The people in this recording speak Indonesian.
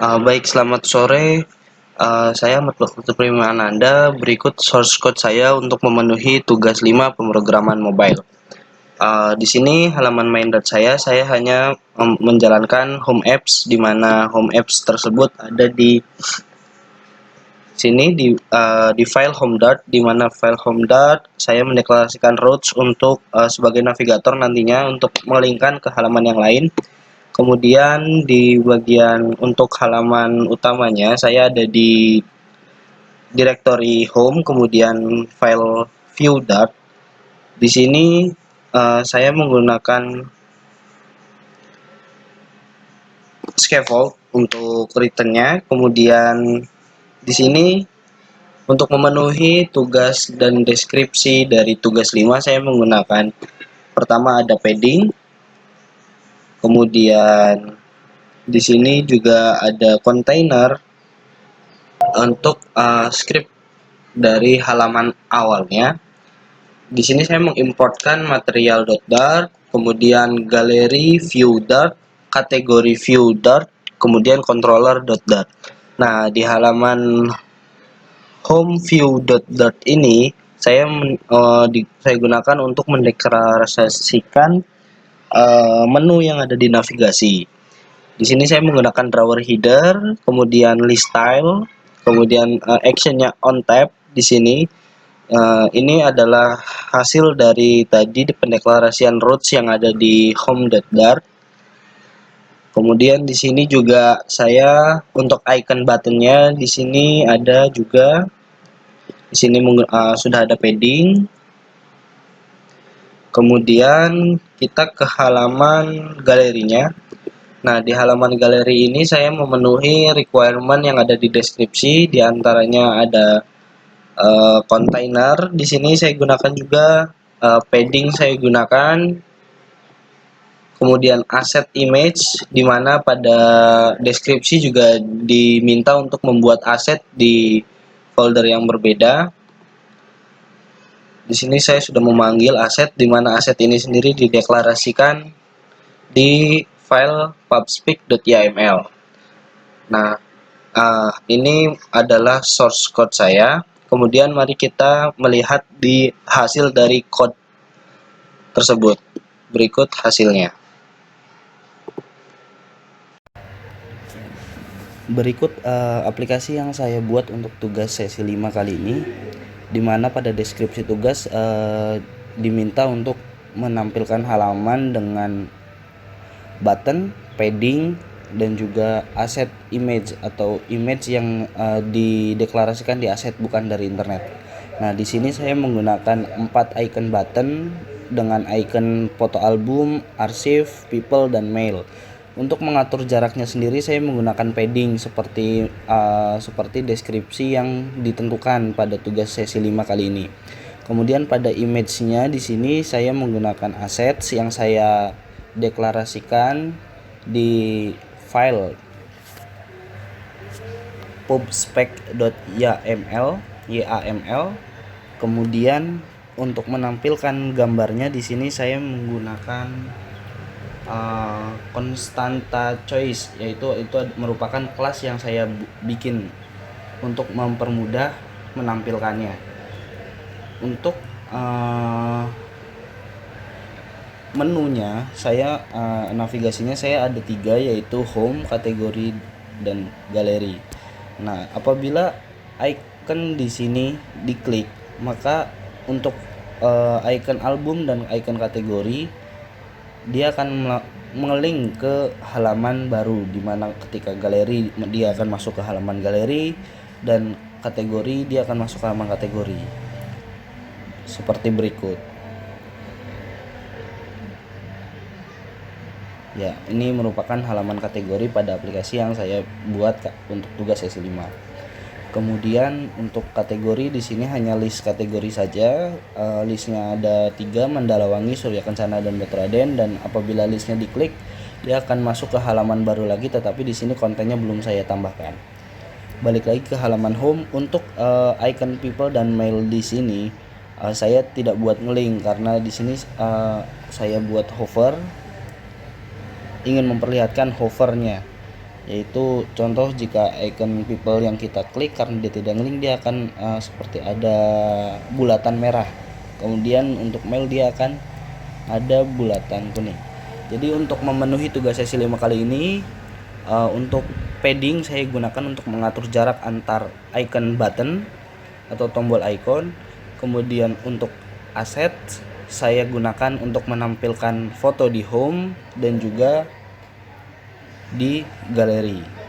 Baik, selamat sore. Saya Ahmad Bakri Ananda. Berikut source code saya untuk memenuhi tugas 5 pemrograman mobile. Di sini halaman main.saya, saya hanya menjalankan home apps, di mana home apps tersebut ada di sini di file home dart, di mana file home dart saya mendeklarasikan routes untuk sebagai navigator nantinya untuk melingkan ke halaman yang lain. Kemudian di bagian untuk halaman utamanya saya ada di directory home, kemudian file view dart. Di sini saya menggunakan scaffold untuk returnnya. Kemudian di sini untuk memenuhi tugas dan deskripsi dari tugas 5 saya menggunakan pertama ada padding, kemudian di sini juga ada container untuk script dari halaman awalnya. Di sini saya mengimportkan material.dart, kemudian galeri view.dart, kategori view.dart, kemudian controller.dart. Nah, di halaman home view.dart ini saya gunakan untuk mendeklarasikan menu yang ada di navigasi. Di sini saya menggunakan drawer header, kemudian list style, kemudian actionnya on tab di sini. Ini adalah hasil dari tadi di pendeklarasian routes yang ada di home.dart. Kemudian di sini juga saya untuk icon buttonnya di sini ada juga. Di sini sudah ada padding. Kemudian kita ke halaman galerinya. Nah, di halaman galeri ini saya memenuhi requirement yang ada di deskripsi, di antaranya ada container. Di sini saya gunakan juga padding saya gunakan. Kemudian asset image, di mana pada deskripsi juga diminta untuk membuat aset di folder yang berbeda. Di sini saya sudah memanggil aset, di mana aset ini sendiri dideklarasikan di file pubspec.yml. Nah, ini adalah source code saya. Kemudian mari kita melihat di hasil dari code tersebut. Berikut hasilnya. Berikut aplikasi yang saya buat untuk tugas sesi 5 kali ini, di mana pada deskripsi tugas diminta untuk menampilkan halaman dengan button, padding, dan juga aset image atau image yang dideklarasikan di aset bukan dari internet. Nah, di sini saya menggunakan 4 icon button dengan icon foto album, arsip, people, dan mail. Untuk mengatur jaraknya sendiri saya menggunakan padding seperti deskripsi yang ditentukan pada tugas sesi 5 kali ini. Kemudian pada image-nya di sini saya menggunakan assets yang saya deklarasikan di file pubspec.yml. Kemudian untuk menampilkan gambarnya di sini saya menggunakan constanta choice, yaitu merupakan kelas yang saya bikin untuk mempermudah menampilkannya. Untuk menunya saya navigasinya saya ada 3, yaitu home, kategori, dan galeri. Nah, apabila icon di sini diklik, maka untuk icon album dan icon kategori dia akan mengelink ke halaman baru, di mana ketika galeri dia akan masuk ke halaman galeri dan kategori dia akan masuk ke halaman kategori seperti berikut. Ya, ini merupakan halaman kategori pada aplikasi yang saya buat untuk tugas sesi 5. Kemudian untuk kategori di sini hanya list kategori saja. Listnya ada 3, Mandalawangi, Surya Kencana, dan Betraden. Dan apabila listnya diklik, dia akan masuk ke halaman baru lagi, tetapi di sini kontennya belum saya tambahkan. Balik lagi ke halaman home. Untuk icon people dan mail di sini saya tidak buat ngelink karena di sini saya buat hover, ingin memperlihatkan hovernya. Yaitu contoh, jika icon people yang kita klik karena dia tidak ngelink, dia akan seperti ada bulatan merah. Kemudian untuk mail dia akan ada bulatan kuning. Jadi untuk memenuhi tugas sesi 5 kali ini, untuk padding saya gunakan untuk mengatur jarak antar icon button atau tombol icon. Kemudian untuk aset saya gunakan untuk menampilkan foto di home dan juga di galeri.